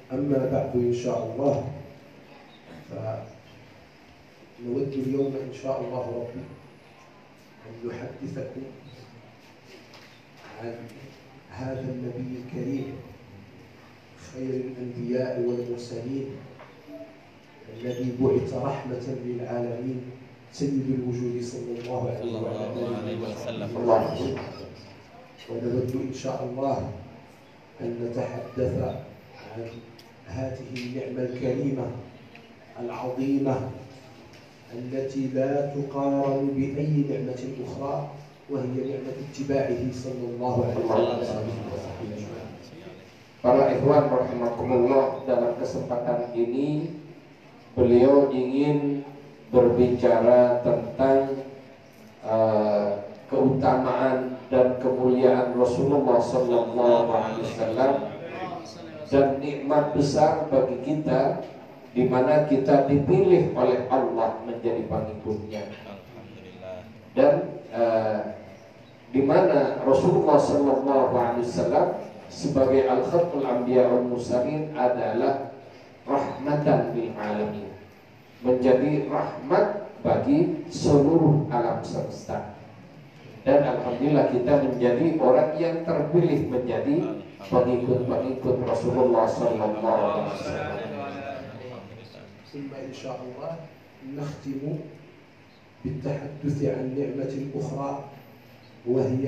أما بعد إن شاء الله فنود اليوم إن شاء الله ربي أن يحدثكم عن هذا النبي الكريم خير الأنبياء والمرسلين الذي بعث رحمة للعالمين سيد الوجود صلى الله عليه وسلم. ونود إن شاء الله أن نتحدث عن هذه النعمة الكريمة العظيمة التي لا تقارن بأي نعمة أخرى، وهي نعمة اتباعه صلى الله عليه وسلم. Para ikhwan rahimakumullah, dalam kesempatan ini beliau ingin berbicara tentang keutamaan dan kemuliaan Rasulullah sallallahu alaihi wasallam dan nikmat besar bagi kita di mana kita dipilih oleh Allah menjadi pengikutnya, dan di mana Rasulullah sallallahu alaihi wasallam sebagai al-khatmul anbiya wal mursalin adalah rahmatan lil alamin, menjadi rahmat bagi seluruh alam semesta. Dan alhamdulillah kita menjadi orang yang terpilih menjadi pengikut-pengikut Rasulullah sallallahu alaihi wasallam. ثم إن شاء الله نختم بالتحدث عن نعمة أخرى، وهي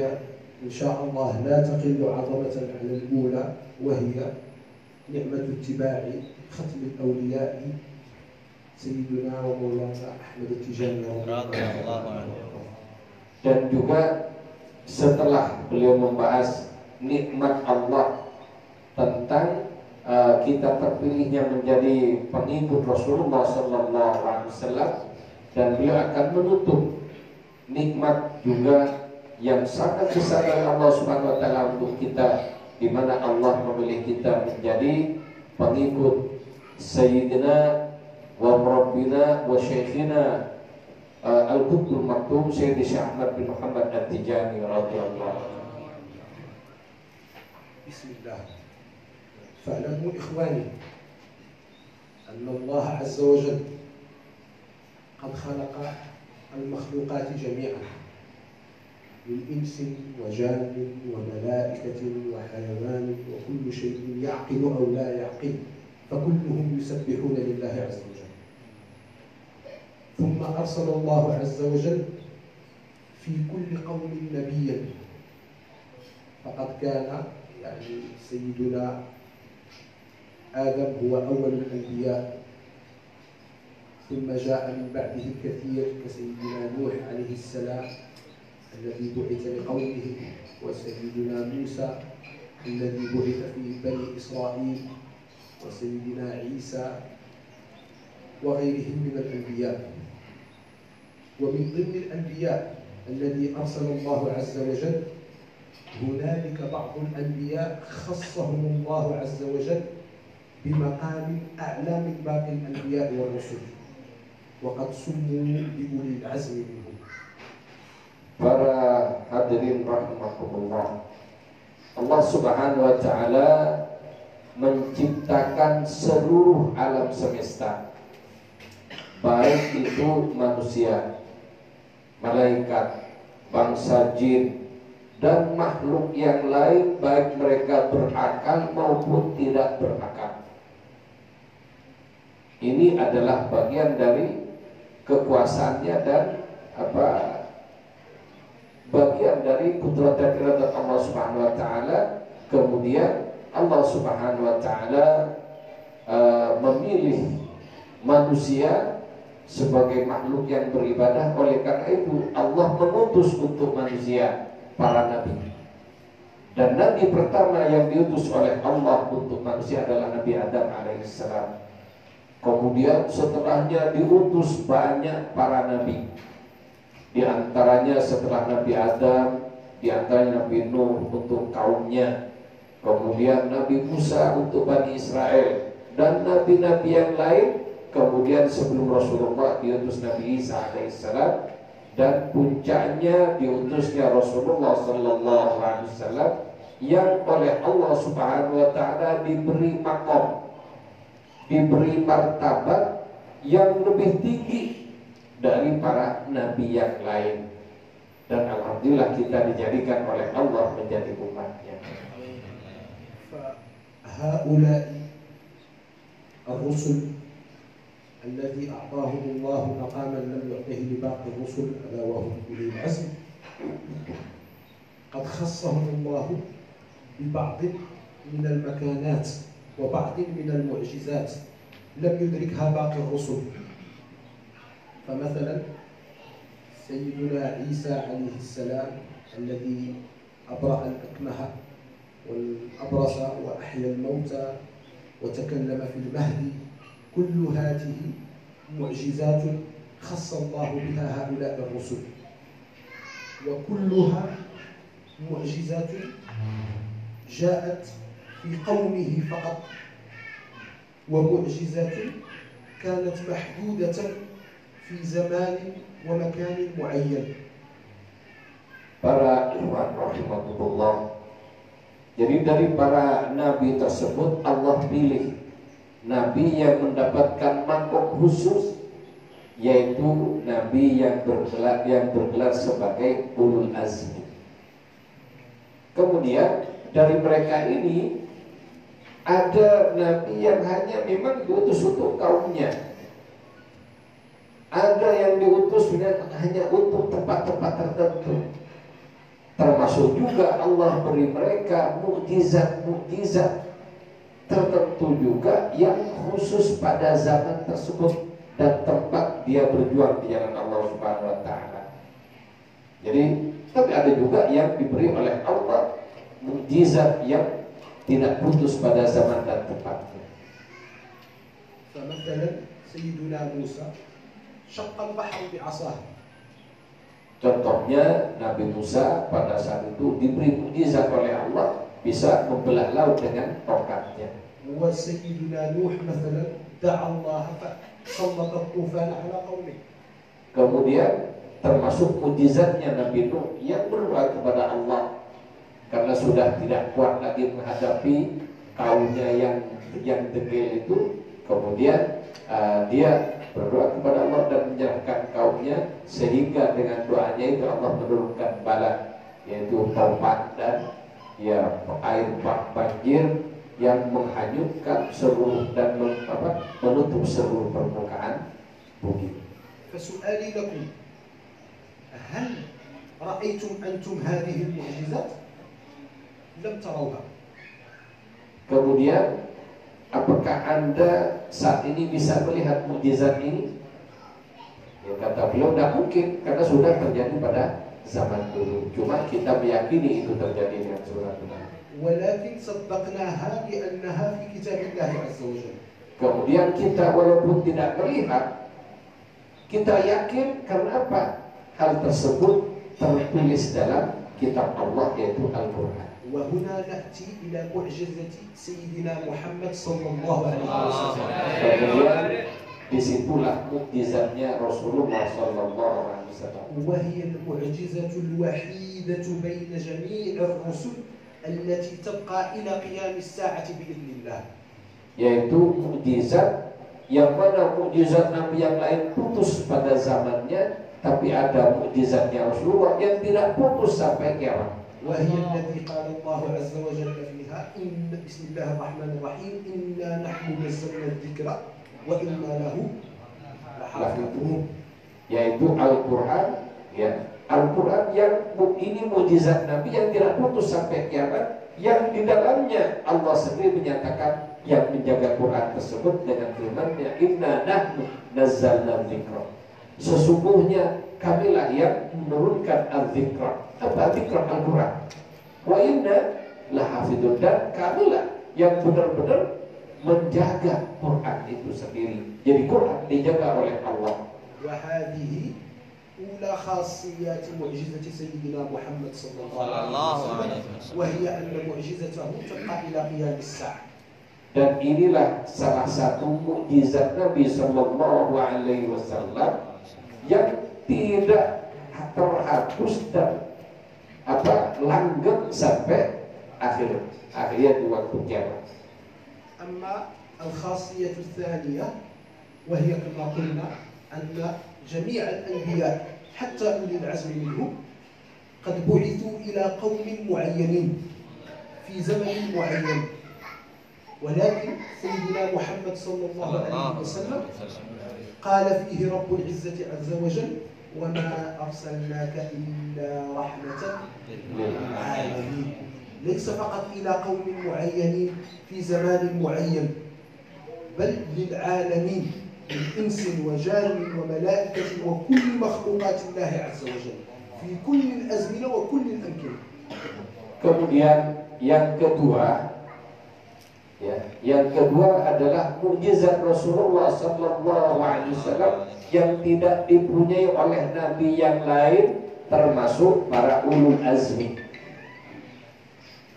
إن شاء الله لا تقل عظمة على الأولى، وهي نعمة اتباع ختم الأولياء سيدنا ومولانا أحمد التجاني رضي الله عنه. Dan juga setelah beliau membahas nikmat Allah tentang kita terpilihnya menjadi pengikut Rasulullah sallallahu alaihi wasallam, dan beliau akan menutup nikmat juga yang sangat besar dari Allah Subhanahu wa taala untuk kita, di mana Allah memilih kita menjadi pengikut Sayyidina wa Rabbina wa Syekhina Al-Qutbul Maktum Sayyidi Syekh Ahmad bin Muhammad At-Tijani radhiyallahu anhu. Bismillah. فاعلموا إخواني أن الله عز وجل قد خلق المخلوقات جميعا من إنس وجان وملائكة وحيوان وكل شيء يعقل أو لا يعقل، فكلهم يسبحون لله عز وجل. ثم أرسل الله عز وجل في كل قوم نبيا، فقد كان سيدنا آدم هو أول الأنبياء، ثم جاء من بعده الكثير كسيدنا نوح عليه السلام الذي بعث لقومه، وسيدنا موسى الذي بعث في بني إسرائيل، وسيدنا عيسى وغيرهم من الأنبياء. ومن ضمن الأنبياء الذي أرسل الله عز وجل هنالك بعض الأنبياء خصهم الله عز وجل بمقام أعلى من باقي الأنبياء والرسل، وقد سموا بأولي العزم منهم. Para hadirin rahimakumullah, Allah Subhanahu wa taala menciptakan seluruh alam semesta, baik itu manusia, malaikat, bangsa jin, dan makhluk yang lain, baik mereka berakal maupun tidak berakal. Ini adalah bagian dari kekuasaannya dan bagian dari kudrat dan iradat Allah Subhanahu wa taala. Kemudian Allah Subhanahu wa taala memilih manusia sebagai makhluk yang beribadah. Oleh karena itu Allah mengutus untuk manusia para nabi. Dan nabi pertama yang diutus oleh Allah untuk manusia adalah Nabi Adam alaihissalam. Kemudian setelahnya diutus banyak para nabi. Di antaranya setelah Nabi Adam, di antaranya Nabi Nuh untuk kaumnya. Kemudian Nabi Musa untuk Bani Israel dan nabi-nabi yang lain. Kemudian sebelum Rasulullah diutus Nabi Isa alaihissalam, dan puncaknya diutusnya Rasulullah sallallahu alaihi wasallam yang oleh Allah Subhanahu wa taala diberi maqam, diberi martabat yang lebih tinggi dari para nabi yang lain. Dan alhamdulillah kita dijadikan oleh Allah menjadi umatnya. فهؤلاء الرسل الذي أعطاهم الله مقاما لم يعطه لباقي الرسل ألا وهم أولي العزم قد خصهم الله ببعض من المكانات وبعض من المعجزات لم يدركها باقي الرسل. فمثلا سيدنا عيسى عليه السلام الذي أبرأ الأكمه والأبرص وأحيا الموتى وتكلم في المهد، كل هذه معجزات خص الله بها هؤلاء الرسل، وكلها معجزات جاءت في قومه فقط، ومعجزات كانت محدودة في زمان ومكان معين. Para ikhwan rahimahumullah, jadi dari para nabi tersebut Allah pilih nabi yang mendapatkan mangkok khusus, yaitu nabi yang bergelar sebagai ulul azmi. Kemudian dari mereka ini ada nabi yang hanya memang diutus untuk kaumnya, ada yang diutus hanya untuk tempat-tempat tertentu. Termasuk juga Allah beri mereka mukjizat-mukjizat tertentu juga yang khusus pada zaman tersebut dan tempat dia berjuang di jalan Allah Subhanahu wa taala. Jadi, tapi ada juga yang diberi oleh Allah mukjizat yang tidak putus pada zaman dan tempatnya. فمثلا سيدنا موسى شق البحر بعصاه. Contohnya Nabi Musa pada saat itu diberi mukjizat oleh Allah bisa membelah laut dengan tongkatnya. وسيدنا نوح مثلا دعا الله فسلط الطوفان على قومه. Kemudian termasuk mukjizatnya Nabi Nuh yang berdoa kepada Allah karena sudah tidak kuat lagi menghadapi kaumnya yang degil itu. Kemudian dia berdoa kepada Allah dan menyerahkan kaumnya, sehingga dengan doanya itu Allah menurunkan bala, yaitu taubat dan air banjir yang menghanyutkan seluruh dan menutup seluruh permukaan bumi. فسؤالي لكم هل رأيتم أنتم هذه المعجزات؟ لم تروها. Kemudian apakah Anda saat ini bisa melihat mukjizat ini? Ya, kata beliau, tidak mungkin karena sudah terjadi pada zaman dulu. Cuma kita meyakini itu terjadi dengan benar-benar. ولكن صدقناها لأنها في كتاب الله عز وجل. Kemudian kita walaupun tidak melihat, kita yakin karena apa? Hal tersebut tertulis dalam kitab Allah, yaitu Al-Quran. وهنا نأتي إلى معجزة سيدنا محمد صلى الله عليه وسلم. Kemudian disitulah mukjizatnya Rasulullah sallallahu alaihi wasallam. وهي المعجزة الوحيدة بين جميع الرسل التي تبقى إلى قيام الساعة بإذن الله. Yaitu mukjizat yang mana mukjizat Nabi yang lain putus pada zamannya, tapi ada mukjizatnya Rasulullah yang tidak putus sampai kiamat. وهي التي قال الله عز وجل فيها إن بسم الله الرحمن الرحيم إنا نحن نزلنا الذكر وإنا له لحافظون. Yaitu Al-Quran, ya, Al-Quran yang ini mukjizat Nabi yang tidak putus sampai kiamat, yang di dalamnya Allah sendiri menyatakan yang menjaga Quran tersebut dengan firman-Nya, Inna nahnu nazzalna dzikra. Sesungguhnya kamilah yang menurunkan al-dzikra. Apa dzikra? Al-Quran. Wa inna lahafidun, dan kamilah yang benar-benar menjaga Quran itu sendiri. Jadi Quran dijaga oleh Allah. وهذه أولى خاصيات معجزة سيدنا محمد صلى الله عليه وسلم وهي أن معجزته تبقى إلى قيام الساعة. Dan inilah salah satu mukjizat Nabi Sallallahu Alaihi Wasallam yang tidak terhapus dan langgeng sampai akhirnya di waktu kiamat. أما الخاصية الثانية وهي كما قلنا أن جميع الأنبياء حتى أولي العزم منهم قد بعثوا إلى قوم معينين في زمن معين، ولكن سيدنا محمد صلى الله عليه وسلم قال فيه رب العزة عز وجل وما أرسلناك إلا رحمة للعالمين. ليس فقط إلى قوم معينين في زمان معين، بل للعالمين من إنس وجان وملائكة وكل مخلوقات الله عز وجل في كل الأزمنة وكل الأمكنة. Kemudian yang kedua adalah mukjizat Rasulullah Sallallahu Alaihi Wasallam yang tidak dipunyai oleh nabi yang lain, termasuk para ulul azmi.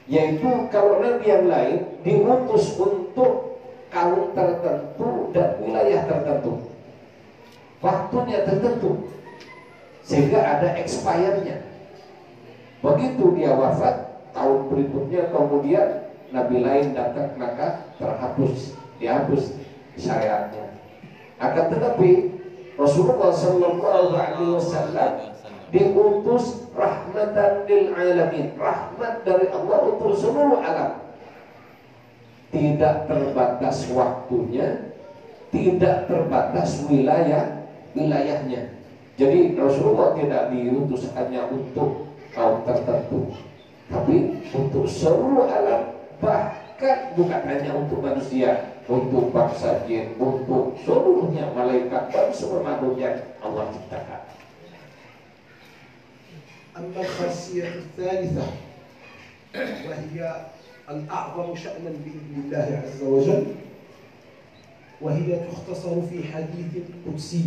Yaitu kalau nabi yang lain diutus untuk kaum tertentu dan wilayah tertentu, waktunya tertentu, sehingga ada expirednya. Begitu dia wafat, tahun berikutnya kemudian nabi lain datang, maka dihapus syariatnya. Akan tetapi Rasulullah Sallallahu Alaihi Wasallam diutus rahmatan lil alamin, rahmat dari Allah untuk seluruh alam. Tidak terbatas waktunya, tidak terbatas wilayahnya. Jadi Rasulullah tidak diutus hanya untuk kaum tertentu, tapi untuk seluruh alam, bahkan bukan hanya untuk manusia, untuk bangsa jin, untuk seluruhnya malaikat dan semua makhluk yang Allah ciptakan. أما الخاصية الثالثة وهي الأعظم شأنا بإذن الله عز وجل، وهي تختصر في حديث قدسي.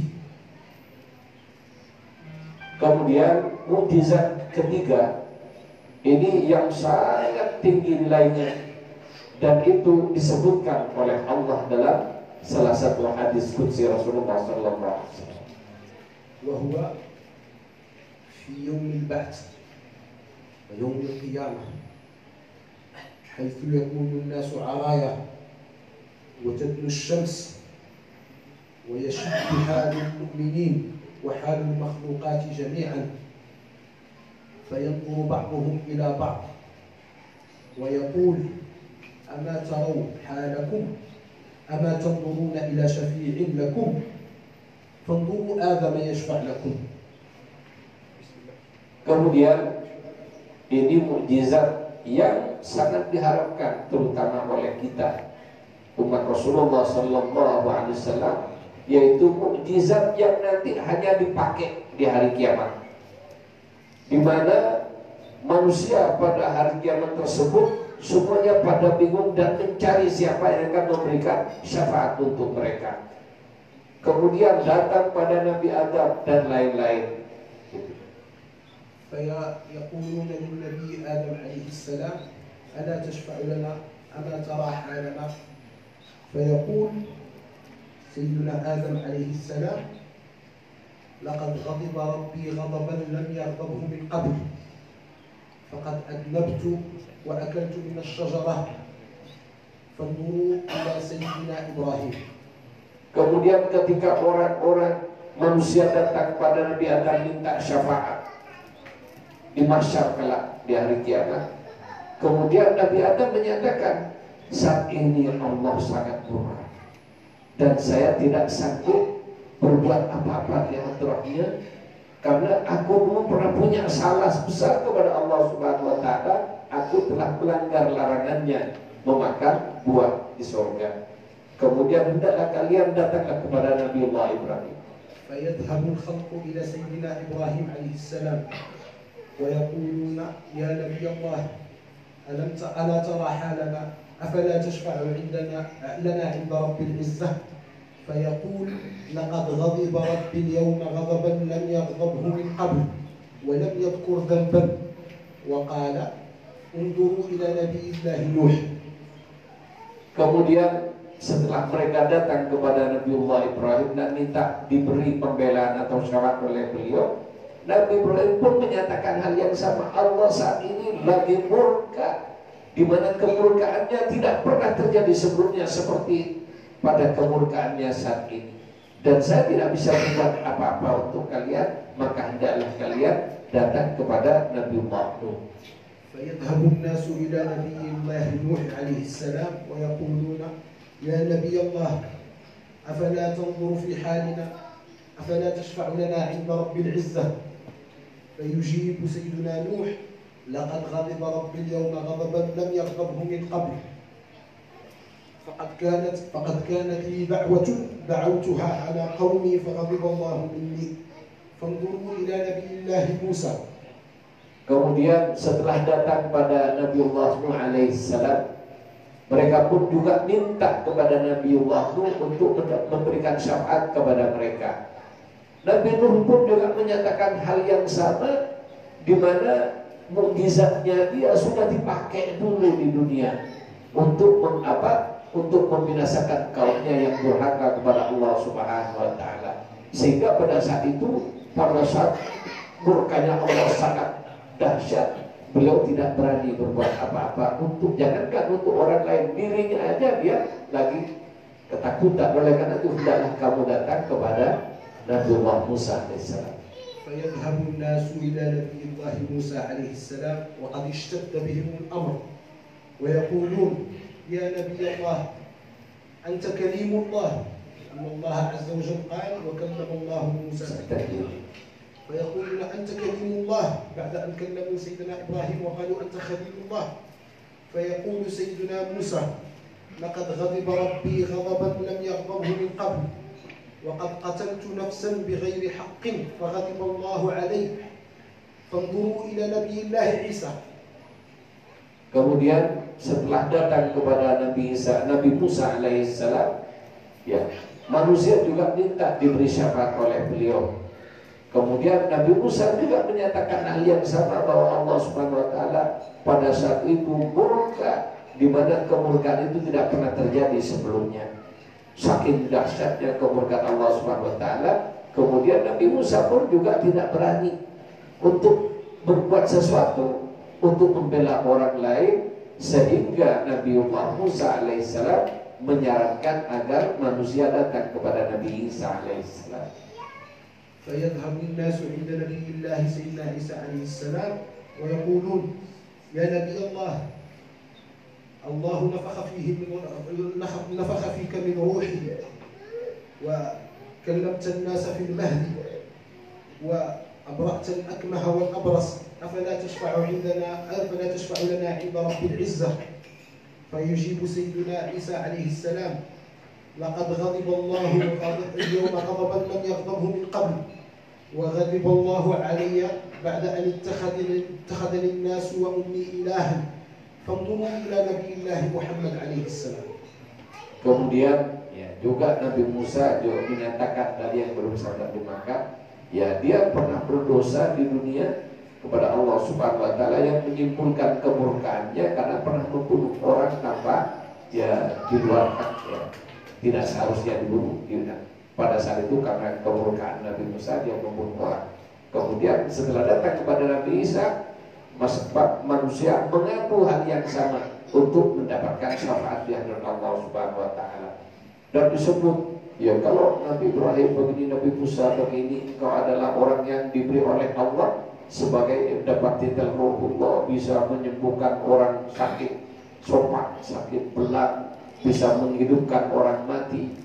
Kemudian mukjizat ketiga ini yang sangat tinggi nilainya, dan itu disebutkan oleh Allah dalam salah satu hadis qudsi Rasulullah Sallallahu Alaihi Wasallam. وهو في يوم البعث ويوم القيامة، حيث يكون الناس عرايا وتدنو الشمس ويشد حال المؤمنين وحال المخلوقات جميعا، فينظر بعضهم إلى بعض ويقول أما ترون حالكم، أما تنظرون إلى شفيع لكم، فانظروا آدم يشفع لكم. Kemudian ini mukjizat yang sangat diharapkan terutama oleh kita umat Rasulullah Sallallahu Alaihi Wasallam, yaitu mukjizat yang nanti hanya dipakai di hari kiamat, di mana manusia pada hari kiamat tersebut semuanya pada bingung dan mencari siapa yang akan memberikan syafaat untuk mereka. Kemudian datang pada Nabi Adam dan lain-lain. فيقولون للنبي آدم عليه السلام ألا تشفع لنا أما ترى حالنا، فيقول سيدنا آدم عليه السلام لقد غضب ربي غضبا لم يغضبه من قبل، فقد أذنبت وأكلت من الشجرة، فانظروا إلى سيدنا إبراهيم. Kemudian ketika orang-orang manusia datang pada Nabi Adam minta syafaat di mahsyar kelak di hari kiamat, kemudian Nabi Adam menyatakan, saat ini Allah sangat murka dan saya tidak sanggup berbuat apa-apa di antara-Nya, karena aku belum pernah punya salah besar kepada Allah Subhanahu Wa Taala. Aku telah melanggar larangannya memakan buah di surga. Kemudian hendaklah kalian datanglah kepada Nabi Allah Ibrahim. فيذهب الخلق إلى سيدنا إبراهيم عليه السلام ويقولون يا نبي الله ألا ترى حالنا أفلا تشفع لنا عند رب العزة فيقول لقد غضب ربي اليوم غضبا لم يغضبه من قبل ولم يذكر ذنبا وقال انظروا إلى نبي الله نوح. Kemudian setelah mereka datang kepada Nabiullah Ibrahim dan minta diberi pembelaan atau syafaat oleh beliau, Nabi Ibrahim pun menyatakan hal yang sama. Allah saat ini lagi murka, di mana kemurkaannya tidak pernah terjadi sebelumnya seperti pada kemurkaannya saat ini. Dan saya tidak bisa membuat apa-apa untuk kalian, maka hendaklah kalian datang kepada Nabiullah Nuh. فيذهب الناس إلى نبي الله نوح عليه السلام ويقولون يا نبي الله أفلا تنظر في حالنا أفلا تشفع لنا عند رب العزة فيجيب سيدنا نوح لقد غضب ربي اليوم غضبا لم يغضبه من قبل فقد كانت لي دعوة دعوتها على قومي فغضب الله مني فانظروا إلى نبي الله موسى. Kemudian setelah datang pada Nabiullah Nuh alaihissalam, mereka pun juga minta kepada Nabiullah Nuh untuk memberikan syafaat kepada mereka. Nabi Nuh pun juga menyatakan hal yang sama, di mana mukjizatnya dia sudah dipakai dulu di dunia untuk untuk membinasakan kaumnya yang durhaka kepada Allah Subhanahu wa taala. Sehingga pada saat itu, pada saat murkanya Allah sangat dahsyat, beliau tidak berani berbuat apa-apa untuk, jangankan untuk orang lain, dirinya aja dia lagi ketakutan. Oleh karena itu hendaklah kamu datang kepada Nabiullah Musa alaihissalam. فيذهب الناس إلى نبي الله موسى عليه السلام وقد اشتد بهم الأمر ويقولون يا نبي الله أنت كليم الله أن الله عز وجل قال وكلم الله موسى تكليما فيقولون أنت كليم الله بعد أن كلموا سيدنا إبراهيم وقالوا أنت خليل الله فيقول سيدنا موسى لقد غضب ربي غضبا لم يغضبه من قبل وقد قتلت نفسا بغير حق فغضب الله عليه فانظروا إلى نبي الله عيسى. Kemudian setelah datang kepada Nabi Musa alaihissalam, ya, manusia juga minta diberi syafaat oleh beliau. Kemudian Nabi Musa juga menyatakan hal yang sama, bahwa Allah Subhanahu wa taala pada saat itu murka, di mana kemurkaan itu tidak pernah terjadi sebelumnya. Saking dahsyatnya kemurkaan Allah Subhanahu wa taala, kemudian Nabi Musa pun juga tidak berani untuk berbuat sesuatu untuk membela orang lain, sehingga Nabiullah Musa alaihissalam menyarankan agar manusia datang kepada Nabi Isa alaihissalam. فيذهب الناس عند نبي الله سيدنا عيسى عليه السلام ويقولون يا نبي الله الله نفخ فيك من روحه وكلمت الناس في المهد وأبرأت الأكمه والأبرص أفلا تشفع لنا عند رب العزة فيجيب سيدنا عيسى عليه السلام لقد غضب الله اليوم غضبا لم يغضبه من قبل وغضب الله علي بعد أن اتخذني الناس وأمي إلها فانظروا إلى نبي الله محمد عليه السلام. Kemudian ya, juga Nabi Musa juga menyatakan tadi yang belum saya dimakan, ya, dia pernah berdosa di dunia kepada Allah Subhanahu wa taala yang menyimpulkan kemurkaannya karena pernah membunuh orang tanpa ya di luar hak, ya. Tidak seharusnya dibunuh, ya. Pada saat itu karena kemurkaan Nabi Musa dia membunuh orang. Kemudian setelah datang kepada Nabi Isa, manusia mengaku hal yang sama untuk mendapatkan syafaat di hadapan Allah Subhanahu wa taala. Dan disebut, ya, kalau Nabi Ibrahim begini, Nabi Musa begini, engkau adalah orang yang diberi oleh Allah sebagai dapat titel Ruhullah, bisa menyembuhkan orang sakit sopak, sakit belang, bisa menghidupkan orang mati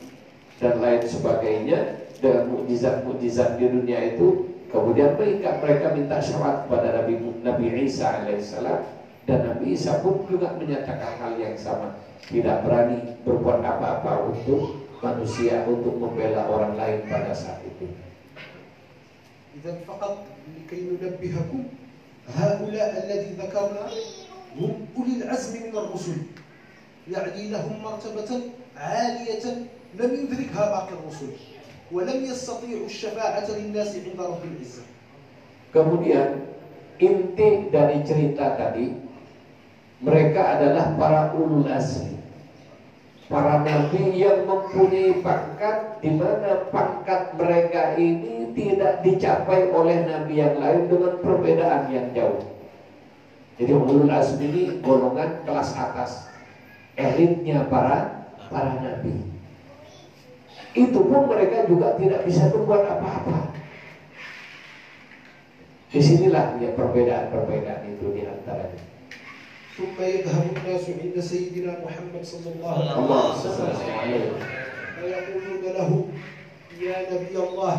dan lain sebagainya dengan mukjizat-mukjizat di dunia itu. Kemudian mereka minta syafaat kepada Nabi Isa alaihissalam, dan Nabi Isa pun juga menyatakan hal yang sama, tidak berani berbuat apa-apa untuk manusia, untuk membela orang lain pada saat itu. إذا فقط لكي ننبهكم هؤلاء الذي ذكرنا هم أولي العزم من الرسل يعني لهم مرتبة عالية لم يدركها باقي الرسل ولم يستطيعوا الشفاعة للناس عند رب العزة. Kemudian inti dari cerita tadi, mereka adalah para ulul azmi, para nabi yang mempunyai pangkat di mana pangkat mereka ini tidak dicapai oleh nabi yang lain dengan perbedaan yang jauh. Jadi ulul azmi ini golongan kelas atas, elitnya para nabi. Itu pun mereka juga tidak bisa berbuat apa-apa. Disinilah ya perbedaan itu di antaranya. ثم يذهب الناس عند سيدنا محمد صلى الله عليه وسلم ويقولون له يا نبي الله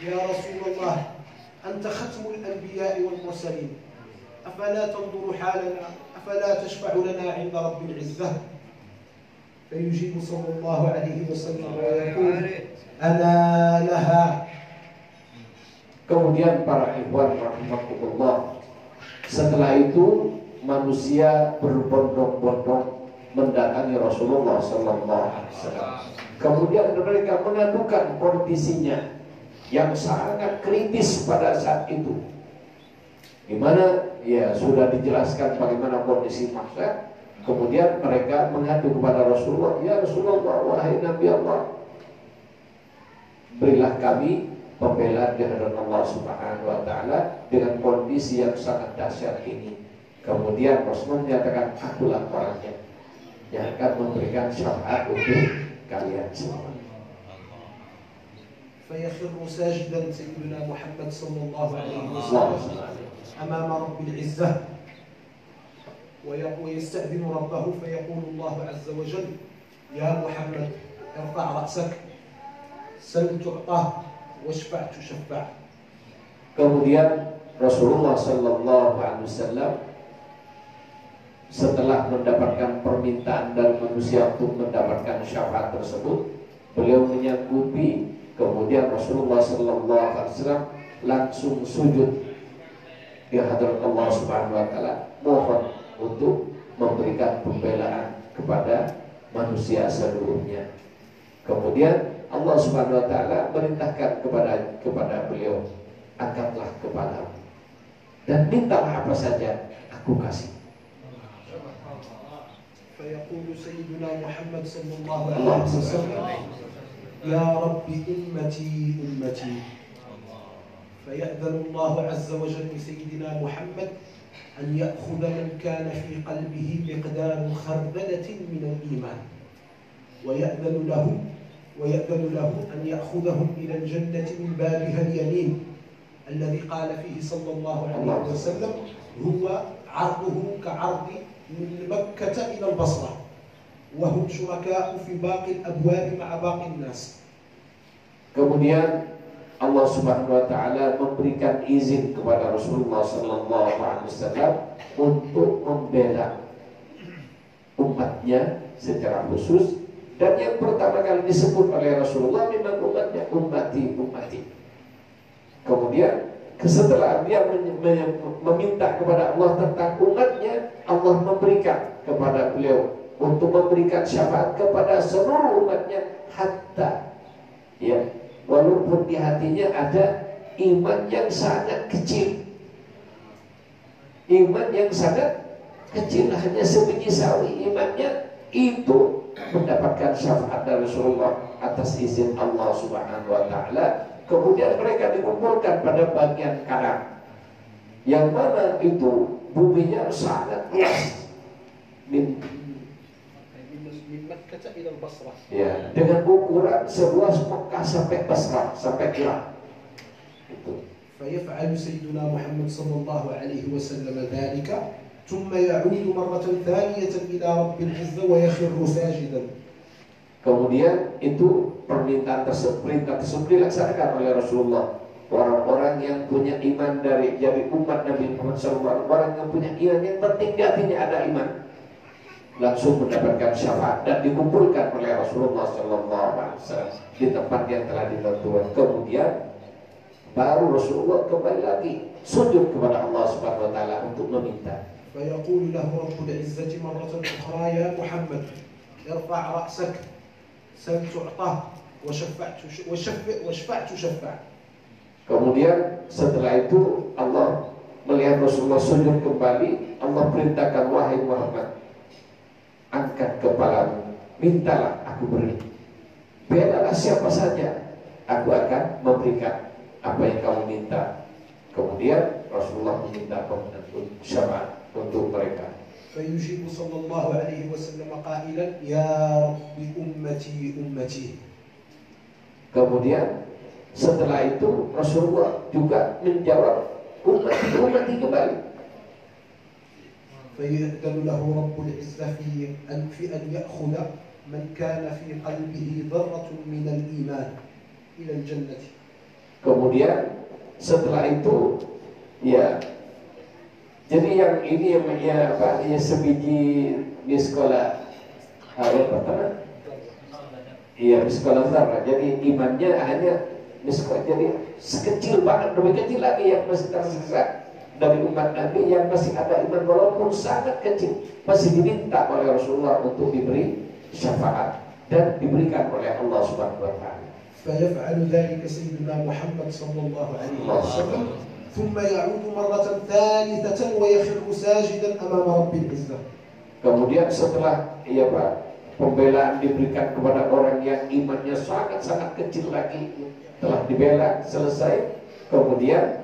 يا رسول الله أنت ختم الأنبياء والمرسلين أفلا تنظر حالنا أفلا تشفع لنا عند رب العزة فيجيب صلى الله عليه وسلم ويقول أنا لها. Kemudian para ikhwan rahimakumullah, setelah itu manusia berbondong-bondong mendatangi Rasulullah sallallahu alaihi wasallam. Kemudian mereka mengadukan kondisinya yang sangat kritis pada saat itu. Di mana ya sudah dijelaskan bagaimana kondisi maksa. Kemudian mereka mengadu kepada Rasulullah, ya Rasulullah, wahai Nabi Allah, berilah kami pembelaan di hadapan Allah Subhanahu wa taala dengan kondisi yang sangat dahsyat ini. Kemudian Rasulullah menyatakan, akulah orangnya yang akan memberikan syafaat untuk kalian semua. فيخر ساجدا سيدنا محمد صلى الله عليه وسلم أمام رب العزة ويستأذن ربه فيقول الله عز وجل يا محمد ارفع رأسك سل تعطى واشفع تشفع. Kemudian Rasulullah sallallahu alaihi wasallam setelah mendapatkan permintaan dari manusia untuk mendapatkan syafaat tersebut, beliau menyanggupi. Kemudian Rasulullah sallallahu alaihi wasallam langsung sujud di hadarat Allah Subhanahu wa taala, mohon untuk memberikan pembelaan kepada manusia seluruhnya. Kemudian Allah Subhanahu wa taala merintahkan kepada beliau, angkatlah kepalamu dan mintalah apa saja, aku kasih. فيقول سيدنا محمد صلى الله عليه وسلم يا رب أمتي أمتي فيأذن الله عز وجل لسيدنا محمد أن يأخذ من كان في قلبه مقدار خردلة من الإيمان ويأذن له أن يأخذهم إلى الجنة من بابها اليمين الذي قال فيه صلى الله عليه وسلم هو عرضه كعرض من مكة إلى البصرة وهم شركاء في باقي الأبواب مع باقي الناس. Kemudian Allah Subhanahu wa taala memberikan izin kepada Rasulullah sallallahu alaihi wasallam untuk membela umatnya secara khusus, dan yang pertama kali disebut oleh Rasulullah memang umatnya, ummati. Kemudian setelah dia meminta kepada Allah tentang umatnya, Allah memberikan kepada beliau untuk memberikan syafaat kepada seluruh umatnya, hatta ya walaupun di hatinya ada iman yang sangat kecil, hanya sebiji sawi imannya, itu mendapatkan syafaat dari Rasulullah atas izin Allah Subhanahu wa taala. Kemudian mereka dikumpulkan pada bagian kanan, yang mana itu buminya sangat luas, ya, dengan ukuran seluas Mekah sampai Basrah, sampai Irak. فيفعل سيدنا محمد صلى الله عليه وسلم ذلك ثم يعود مرة ثانية إلى رب العزة ويخر ساجدا. Kemudian itu perintah tersebut dilaksanakan oleh Rasulullah. Orang-orang yang punya iman dari jadi umat Nabi Muhammad SAW, orang yang punya iman yang tertinggi ada iman, langsung mendapatkan syafaat dan dikumpulkan oleh Rasulullah SAW di tempat yang telah ditentukan. Kemudian baru Rasulullah kembali lagi sujud kepada Allah Subhanahu wa taala untuk meminta. فيقول له رب العزة مرة أخرى يا محمد ارفع رأسك سل تعطى وشفعت شفع. Kemudian setelah itu Allah melihat Rasulullah sujud kembali. Allah perintahkan, wahai Muhammad, angkat kepalamu, mintalah aku beri. Belalah siapa saja, aku akan memberikan apa yang kamu minta. Kemudian Rasulullah meminta syafaat untuk mereka. فيجيب صلى الله عليه وسلم قائلا يا رب أمتي أمتي. Kemudian setelah itu Rasulullah juga menjawab ummati kembali. فيأذن له رب العزة في أن يأخذ من كان في قلبه ذرة من الإيمان إلى الجنة. Kemudian setelah itu ya, jadi yang ini yang sebiji di sekolah yang pertama, iya di sekolah Zara. Jadi imannya hanya di sekolah, jadi sekecil banget, lebih kecil lagi yang masih tersisa dari umat Nabi yang masih ada iman walaupun sangat kecil, masih diminta oleh Rasulullah untuk diberi syafaat dan diberikan oleh Allah Subhanahu wa taala. فيفعل ذلك سيدنا محمد صلى الله عليه وسلم ثم يعود مرة ثالثة ويخر ساجدا أمام رب العزة. Kemudian setelah pembelaan diberikan kepada orang yang imannya sangat-sangat kecil lagi, telah dibela selesai, kemudian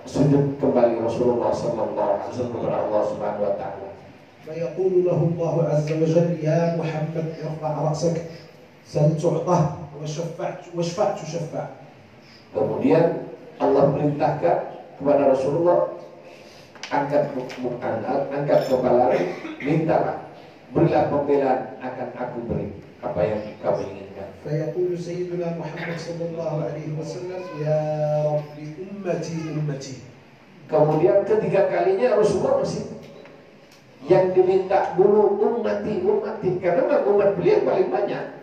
sujud kembali Rasulullah sallallahu alaihi wasallam kepada Allah Subhanahu wa taala. فيقول له الله عز وجل يا محمد ارفع رأسك سل تعطى وشفعت شفع. Kemudian Allah perintahkan kepada Rasulullah, angkat kepala, mintalah, berilah pembelaan, akan aku beri apa yang kamu inginkan. فيقول سيدنا محمد صلى الله عليه وسلم يا رب أمتي أمتي. Kemudian ketiga kalinya Rasulullah masih yang diminta dulu ummati karena umat beliau paling banyak.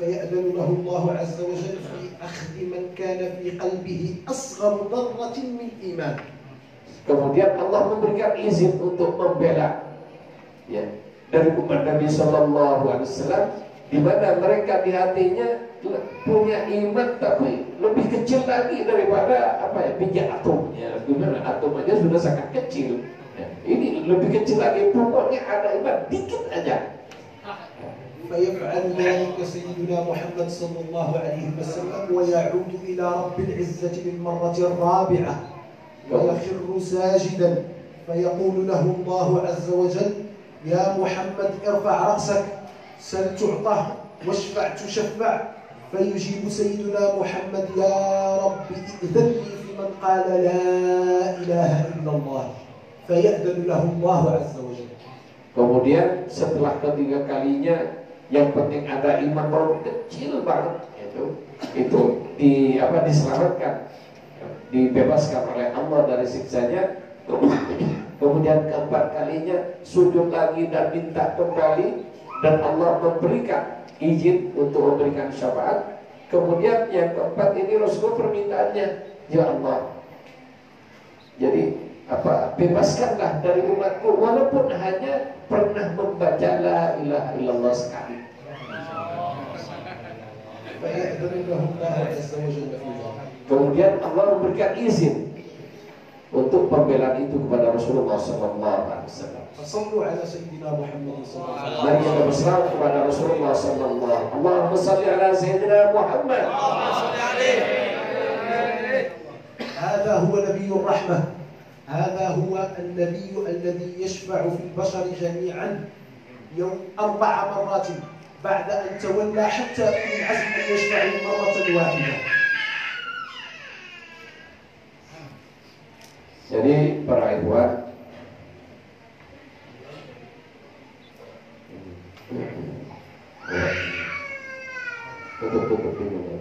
فيأذن له الله عز وجل في أخذ من كان في قلبه أصغر ذرة من إيمان. Kemudian Allah memberikan izin untuk membela dari umat Nabi Sallallahu Alaihi Wasallam, di mana mereka di hatinya punya iman tapi lebih kecil lagi daripada biji atomnya. Gimana atomnya sudah sangat kecil. Ini lebih kecil lagi, pokoknya ada iman dikit aja. فيفعل ذلك سيدنا محمد صلى الله عليه وسلم ويعود إلى رب العزة للمرة الرابعة ويخر ساجدا فيقول له الله عز وجل يا محمد ارفع رأسك سل تعطى واشفع تشفع. فيجيب سيدنا محمد يا رب ائذن لي في من قال لا إله إلا الله فيأذن له الله عز وجل. Kemudian setelah ketiga kalinya, yang penting ada iman walaupun kecil banget, itu diselamatkan, dibebaskan oleh Allah dari siksanya. Kemudian keempat kalinya sujud lagi dan minta kembali, dan Allah memberikan izin untuk memberikan syafaat. Kemudian yang keempat ini Rasulullah permintaannya, ya Allah, jadi bebaskanlah dari umatku walaupun hanya pernah membaca la ilaha illallah sekali. Kemudian Allah memberikan izin untuk pembelaan itu kepada Rasulullah sallallahu alaihi wasallam. Mari kita bersalawat kepada Rasulullah sallallahu alaihi wasallam. Allahumma shalli ala sayyidina Muhammad. هذا هو نبي الرحمة. هذا هو النبي الذي يشفع في البشر جميعا يوم 4 مرات بعد أن تولى حتى من عزم أن يشفع مرة واحدة. Jadi para ikhwan, tutup dulu ya,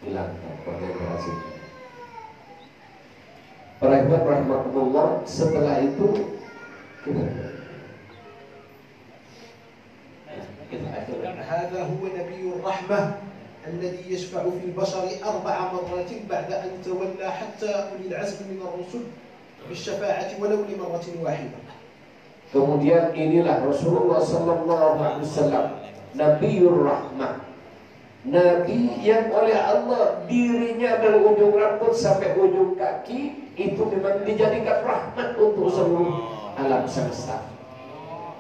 hilang konsentrasi. Para ikhwan rahmatullah, setelah itu هذا هو نبي الرحمة الذي يشفع في البشر 4 مرات بعد أن تولى حتى أولي العزم من الرسل بالشفاعة ولو لمرة واحدة. Kemudian inilah Rasulullah sallallahu alaihi wasallam, Nabiur Rahmah, Nabi yang oleh Allah dirinya dari ujung rambut sampai ujung kaki itu memang dijadikan rahmat untuk seluruh alam semesta.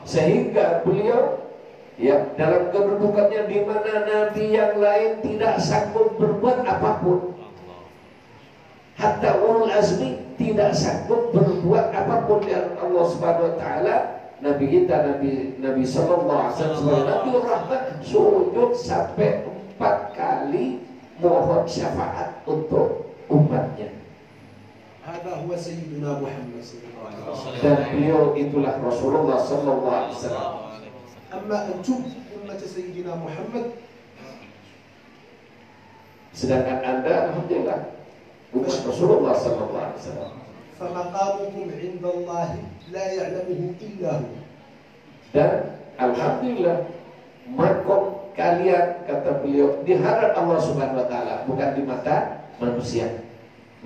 Sehingga beliau ya dalam kedudukannya di mana nabi yang lain tidak sanggup berbuat apapun. Hatta ulul azmi tidak sanggup berbuat apapun dari Allah Subhanahu wa taala. Nabi kita Nabi sallallahu alaihi wasallam sebagai Nabiur Rahmah sujud sampai 4 kali mohon syafaat untuk umatnya. Hada huwa sayyiduna Muhammad sallallahu alaihi wasallam. Dan beliau itulah Rasulullah sallallahu alaihi wasallam. Amma antum ummat sayyidina Muhammad, sedangkan Anda alhamdulillah umat Rasulullah sallallahu alaihi wasallam. فمقامكم عند الله لا يعلمه إلا هو. Dan alhamdulillah makom kalian, kata beliau, di hadapan Allah Subhanahu wa taala, bukan di mata manusia.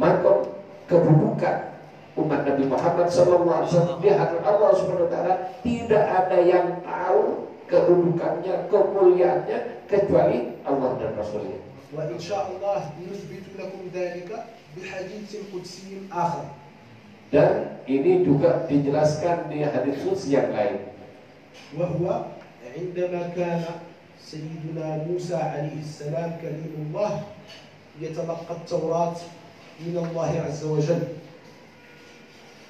Makom kedudukan umat Nabi Muhammad sallallahu alaihi wasallam di hadapan Allah Subhanahu wa taala tidak ada yang tahu kedudukannya, kemuliaannya kecuali Allah dan Rasulnya. Wa insyaallah nuthbitu lakum dzalika bihadits qudsi akhar. Dan ini juga dijelaskan di hadis qudsi yang lain. Wa huwa عندما كان سيدنا موسى عليه السلام كليم الله يتلقى التوراة من الله عز وجل،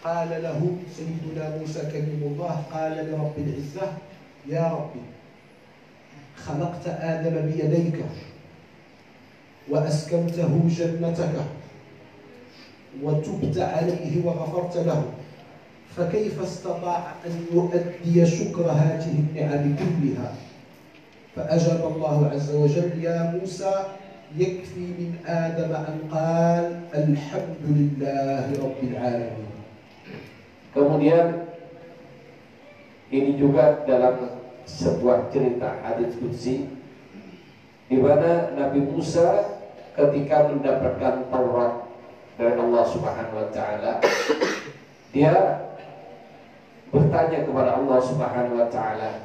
قال له سيدنا موسى كليم الله قال لرب العزة يا ربي خلقت آدم بيديك وأسكنته جنتك وتبت عليه وغفرت له، فكيف استطاع أن يؤدي شكر هذه النعم كلها؟ فأجاب الله عز وجل يا موسى يكفي من آدم أن قال الحمد لله رب العالمين. Kemudian ini juga dalam sebuah cerita hadits qudsi di mana Nabi Musa ketika mendapatkan Taurat dari Allah Subhanahu wa taala, dia bertanya kepada Allah Subhanahu wa taala,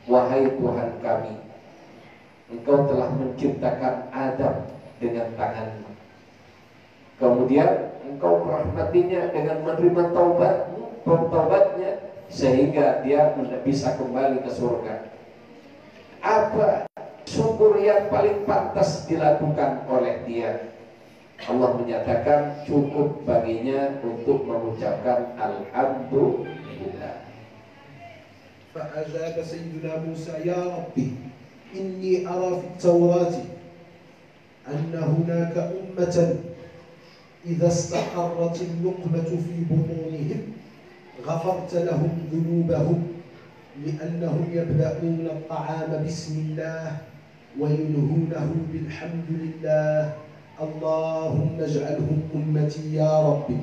wahai Tuhan kami, Engkau telah menciptakan Adam dengan tangan-Mu. Kemudian Engkau merahmatinya dengan menerima taubatnya sehingga dia bisa kembali ke surga. Apa syukur yang paling pantas dilakukan oleh dia? Allah menyatakan cukup baginya untuk mengucapkan alhamdulillah. فأجاب سيدنا موسى يا ربي إني أرى في التوراة أن هناك أمة إذا استقرت اللقمة في بطونهم غفرت لهم ذنوبهم لأنهم يبدأون الطعام بسم الله وينهونه بالحمد لله اللهم اجعلهم أمتي يا ربي.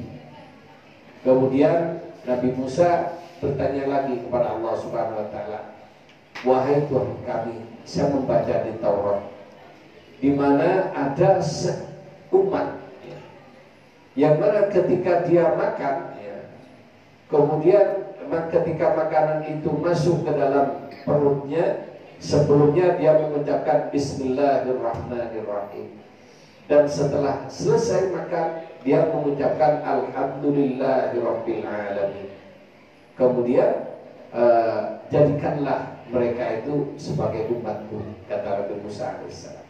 Kemudian Nabi Musa bertanya lagi kepada Allah Subhanahu wa taala, wahai Tuhan kami, saya membaca di Taurat di mana ada umat yang mana ketika dia makan kemudian ketika makanan itu masuk ke dalam perutnya, sebelumnya dia mengucapkan Bismillahirrahmanirrahim, dan setelah selesai makan dia mengucapkan Alhamdulillahirabbil alamin. Kemudian jadikanlah mereka itu sebagai umatku, kata Nabi Musa alaihissalam.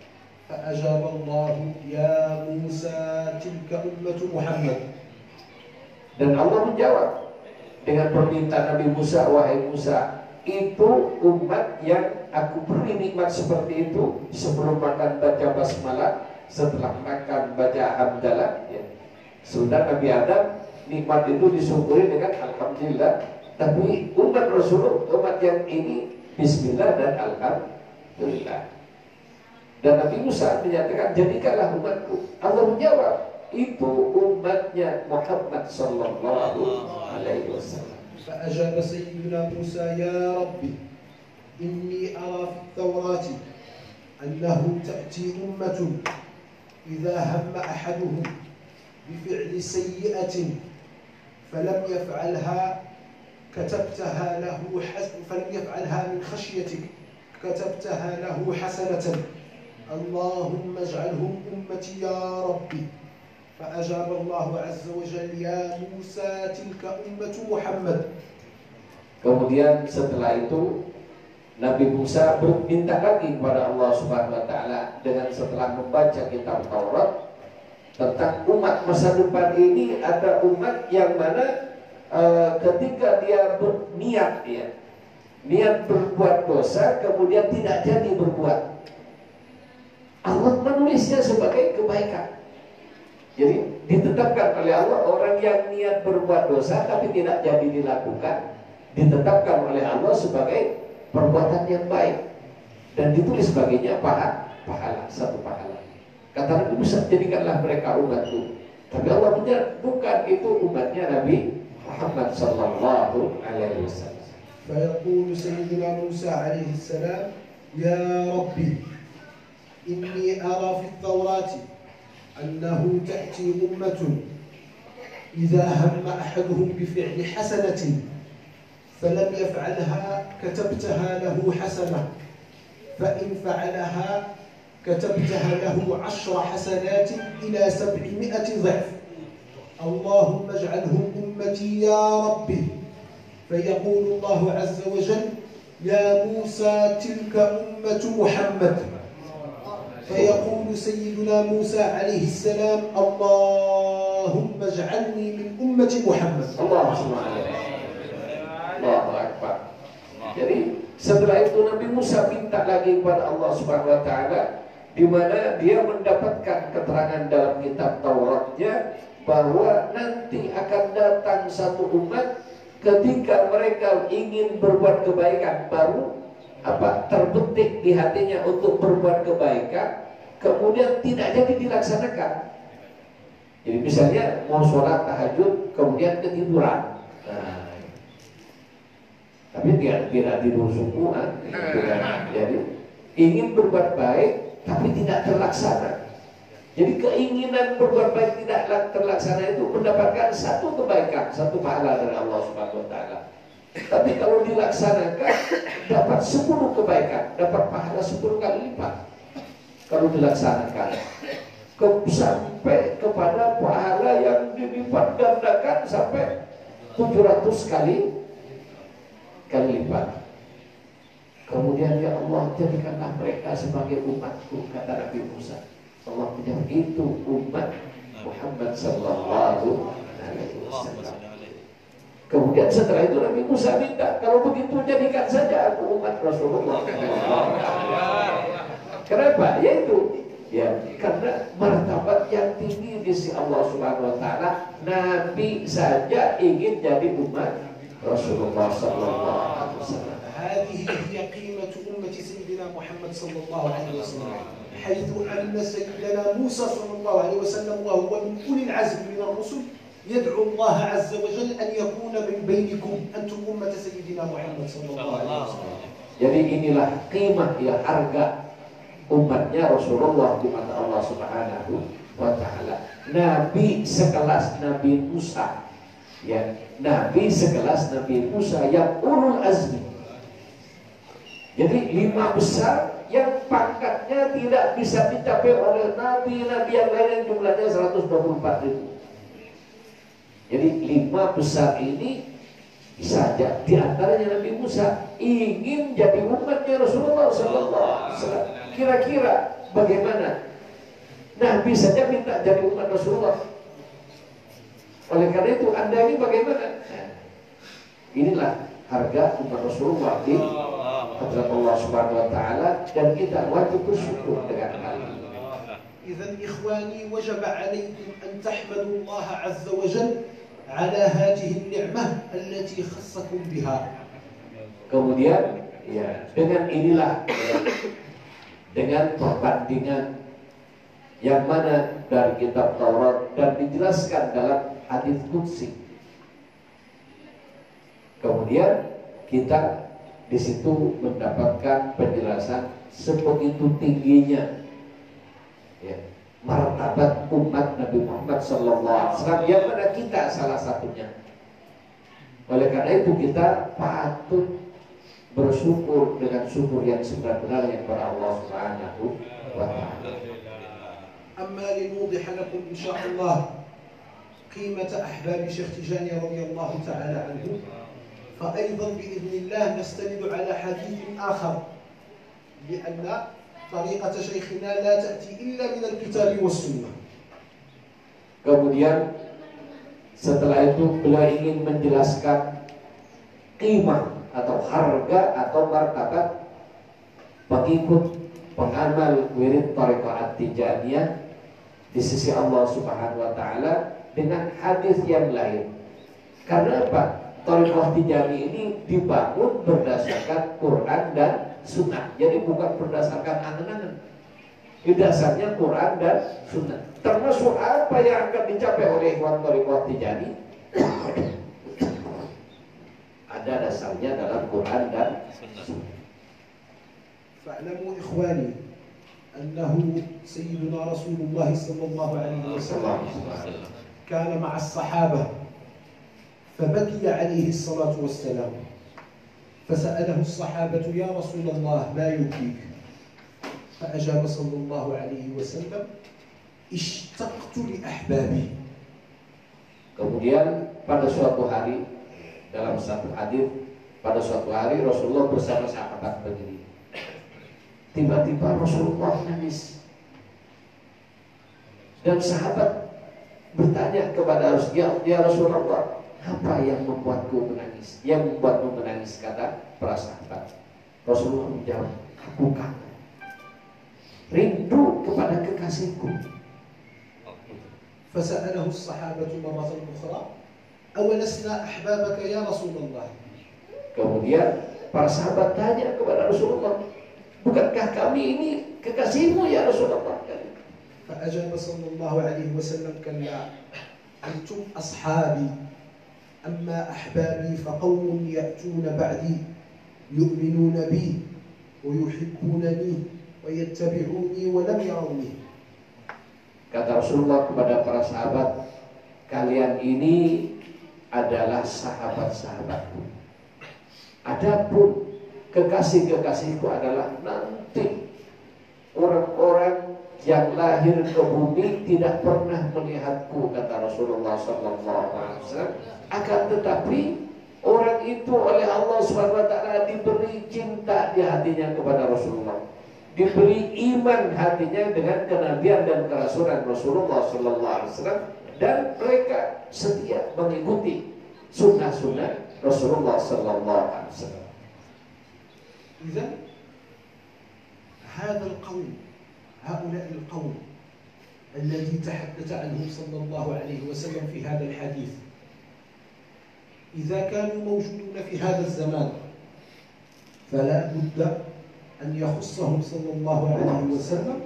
فأجاب الله يا موسى تلك أمة محمد. Dan Allah menjawab dengan permintaan Nabi Musa, wahai Musa, itu umat yang aku beri nikmat seperti itu, sebelum makan baca basmalah, setelah makan baca hamdalah ya. Sudah Nabi Adam nikmat itu disyukuri dengan alhamdulillah. Tapi umat Rasulullah, umat yang ini bismillah dan alhamdulillah. Dan Nabi Musa menyatakan jadikanlah umatku. Allah menjawab, itu umatnya Muhammad sallallahu alaihi wasallam. فأجاب سيدنا موسى يا ربي إني أرى في التوراة أنه تأتي أمة إذا هم أحدهم بفعل سيئة فلم يفعلها كتبتها له فلم يفعلها من خشيتك كتبتها له حسنة اللهم اجعلهم أمتي يا ربي فأجاب الله عز وجل يا موسى تلك أمة محمد. Kemudian setelah itu Nabi Musa berminta lagi kepada Allah Subhanahu wa taala dengan setelah membaca kitab Taurat tentang umat masa depan ini, ada umat yang mana ketika dia berniat niat berbuat dosa kemudian tidak jadi berbuat, Allah menulisnya sebagai kebaikan. Jadi ditetapkan oleh Allah orang yang niat berbuat dosa tapi tidak jadi dilakukan, ditetapkan oleh Allah sebagai perbuatan yang baik dan ditulis baginya pahala, satu pahala. Kata Nabi Musa, jadikanlah mereka umatku. Tapi Allah menyatakan bukan itu umatnya Nabi Muhammad sallallahu alaihi wasallam. فيقول سيدنا موسى عليه السلام يا ربي إني أرى في التوراة أنه تأتي أمة إذا هم أحدهم بفعل حسنة فلم يفعلها كتبتها له حسنة فإن فعلها كتبتها له 10 حسنات إلى 700 ضعف اللهم اجعلهم أمتي يا ربي فيقول الله عز وجل يا موسى تلك أمة محمد فيقول سيدنا موسى عليه السلام اللهم اجعلني من أمة محمد. Allahu Akbar. Jadi setelah itu Nabi Musa minta lagi kepada Allah Subhanahu wa taala, di mana dia mendapatkan keterangan dalam kitab Tauratnya bahwa nanti akan datang satu umat ketika mereka ingin berbuat kebaikan, baru terbetik di hatinya untuk berbuat kebaikan, kemudian tidak jadi dilaksanakan. Jadi misalnya mau sholat tahajud kemudian ketiduran, tapi tidak tidur sungguhan. Jadi ingin berbuat baik tapi tidak terlaksana. Jadi keinginan berbuat baik tidak terlaksana itu mendapatkan satu kebaikan, satu pahala dari Allah Subhanahu wa taala. Tapi kalau dilaksanakan dapat 10 kebaikan, dapat pahala 10 kali lipat. Kalau dilaksanakan sampai kepada pahala yang dilipat gandakan sampai 700 kali lipat. Kemudian ya Allah, jadikanlah mereka sebagai umatku, kata Nabi Musa. Allah menjawab, itu umat Muhammad sallallahu alaihi wasallam. Kemudian setelah itu Nabi Musa minta, kalau begitu jadikan saja aku umat Rasulullah. Kenapa? Yaitu karena martabat yang tinggi di sisi Allah Subhanahu wa taala, Nabi saja ingin jadi umat Rasulullah sallallahu alaihi wasallam. هذه هي قيمة أمة سيدنا محمد صلى الله عليه وسلم، حيث أن سيدنا موسى صلى الله عليه وسلم وهو من أولي العزم من الرسل يدعو الله عز وجل أن يكون من بينكم أنتم أمة سيدنا محمد صلى الله عليه وسلم. Jadi inilah qimah, harga umatnya Rasulullah di mata Allah Subhanahu wa taala. Nabi sekelas Nabi Musa, Nabi sekelas Nabi Musa yang ulul azmi. Jadi 5 besar yang pangkatnya tidak bisa dicapai oleh nabi-nabi yang lain yang jumlahnya 124.000. Jadi 5 besar ini saja di antaranya Nabi Musa ingin jadi umatnya Rasulullah sallallahu alaihi wasallam. Kira-kira bagaimana? Nabi saja minta jadi umat Rasulullah. Oleh karena itu Anda ini bagaimana? Inilah harga umat Rasulullah di hadapan Allah Subhanahu wa taala, dan kita wajib bersyukur dengan hal ini. إذن إخواني وجب عليكم أن تحمدوا الله عز وجل على هذه النعمة التي خصكم بها. Kemudian dengan inilah dengan perbandingan yang mana dari kitab Taurat dan dijelaskan dalam hadis qudsi. Kemudian kita di situ mendapatkan penjelasan sebegitu tingginya ya, martabat umat Nabi Muhammad SAW, yang mana kita salah satunya. Oleh karena itu kita patut bersyukur dengan syukur yang sebenar-benarnya kepada Allah Subhanahu wa ta'ala. أما لنوضح لكم إن شاء الله قيمة أحباب شيخ تيجاني رضي الله تعالى عنه، فأيضا بإذن الله نستند على حديث آخر، لأن طريقة شيخنا لا تأتي إلا من الكتاب والسنة. Kemudian setelah itu beliau ingin menjelaskan qimah atau harga atau martabat pengikut pengamal wirid Thariqah At-Tijaniyah di sisi Allah Subhanahu wa ta'ala dengan hadis yang lain. Karena apa? Thariqah Tijaniyah ini dibangun berdasarkan Quran dan Sunnah. Jadi bukan berdasarkan angan-angan. Dasarnya Quran dan Sunnah. Termasuk apa yang akan dicapai oleh ikhwan Thariqah Tijaniyah ada dasarnya dalam Quran dan Sunnah. فاعلموا إخواني أنه سيدنا رسول الله صلى الله عليه وسلم كان مع الصحابة فبكي عليه الصلاة والسلام، فسأله الصحابة يا رسول الله ما يبكيك؟ فأجاب صلى الله عليه وسلم اشتقت لأحبابي. Kemudian pada suatu hari, dalam satu hadis, pada suatu hari Rasulullah bersama sahabat berdiri. Tiba-tiba Rasulullah nangis. Dan sahabat bertanya kepada Rasulullah, ya Rasulullah, apa yang membuatku menangis? Yang membuatmu menangis, kata para sahabat. Rasulullah menjawab, aku kangen, rindu kepada kekasihku. فسأله الصحابة مرة أخرى أولسنا أحبابك يا رسول الله. Kemudian para sahabat tanya kepada Rasulullah, bukankah kami ini kekasihmu ya Rasulullah? فأجاب صلى الله عليه وسلم كلا أنتم أصحابي أما أحبابي فقوم يأتون بعدي يؤمنون بي ويحبونني ويتبعوني ولم يروني. Kata Rasulullah kepada para sahabat, kalian ini adalah sahabat-sahabatku. Adapun kekasih-kekasihku adalah nanti orang-orang yang lahir ke bumi tidak pernah melihatku, kata Rasulullah SAW. Akan tetapi orang itu oleh Allah SWT diberi cinta di hatinya kepada Rasulullah, diberi iman hatinya dengan kenabian dan kerasulan Rasulullah SAW, dan mereka setia mengikuti sunnah-sunnah Rasulullah SAW. إذا هذا القوم، هؤلاء القوم الذي تحدث عنهم صلى الله عليه وسلم في هذا الحديث، إذا كانوا موجودون في هذا الزمان فلا بد أن يخصهم صلى الله عليه وسلم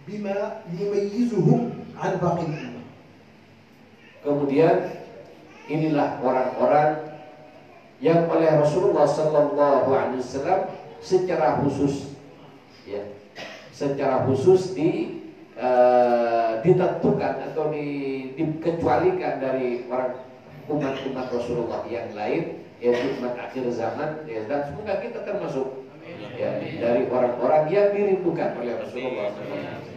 بما يميزهم عن باقي الأمة. Kemudian inilah orang-orang yang oleh Rasulullah Sallallahu Alaihi Wasallam secara khusus, ya, secara khusus ditentukan atau dikecualikan dari orang umat-umat Rasulullah yang lain, yaitu umat akhir zaman, ya, dan semoga kita termasuk ya, dari orang-orang yang dirindukan oleh Rasulullah SAW.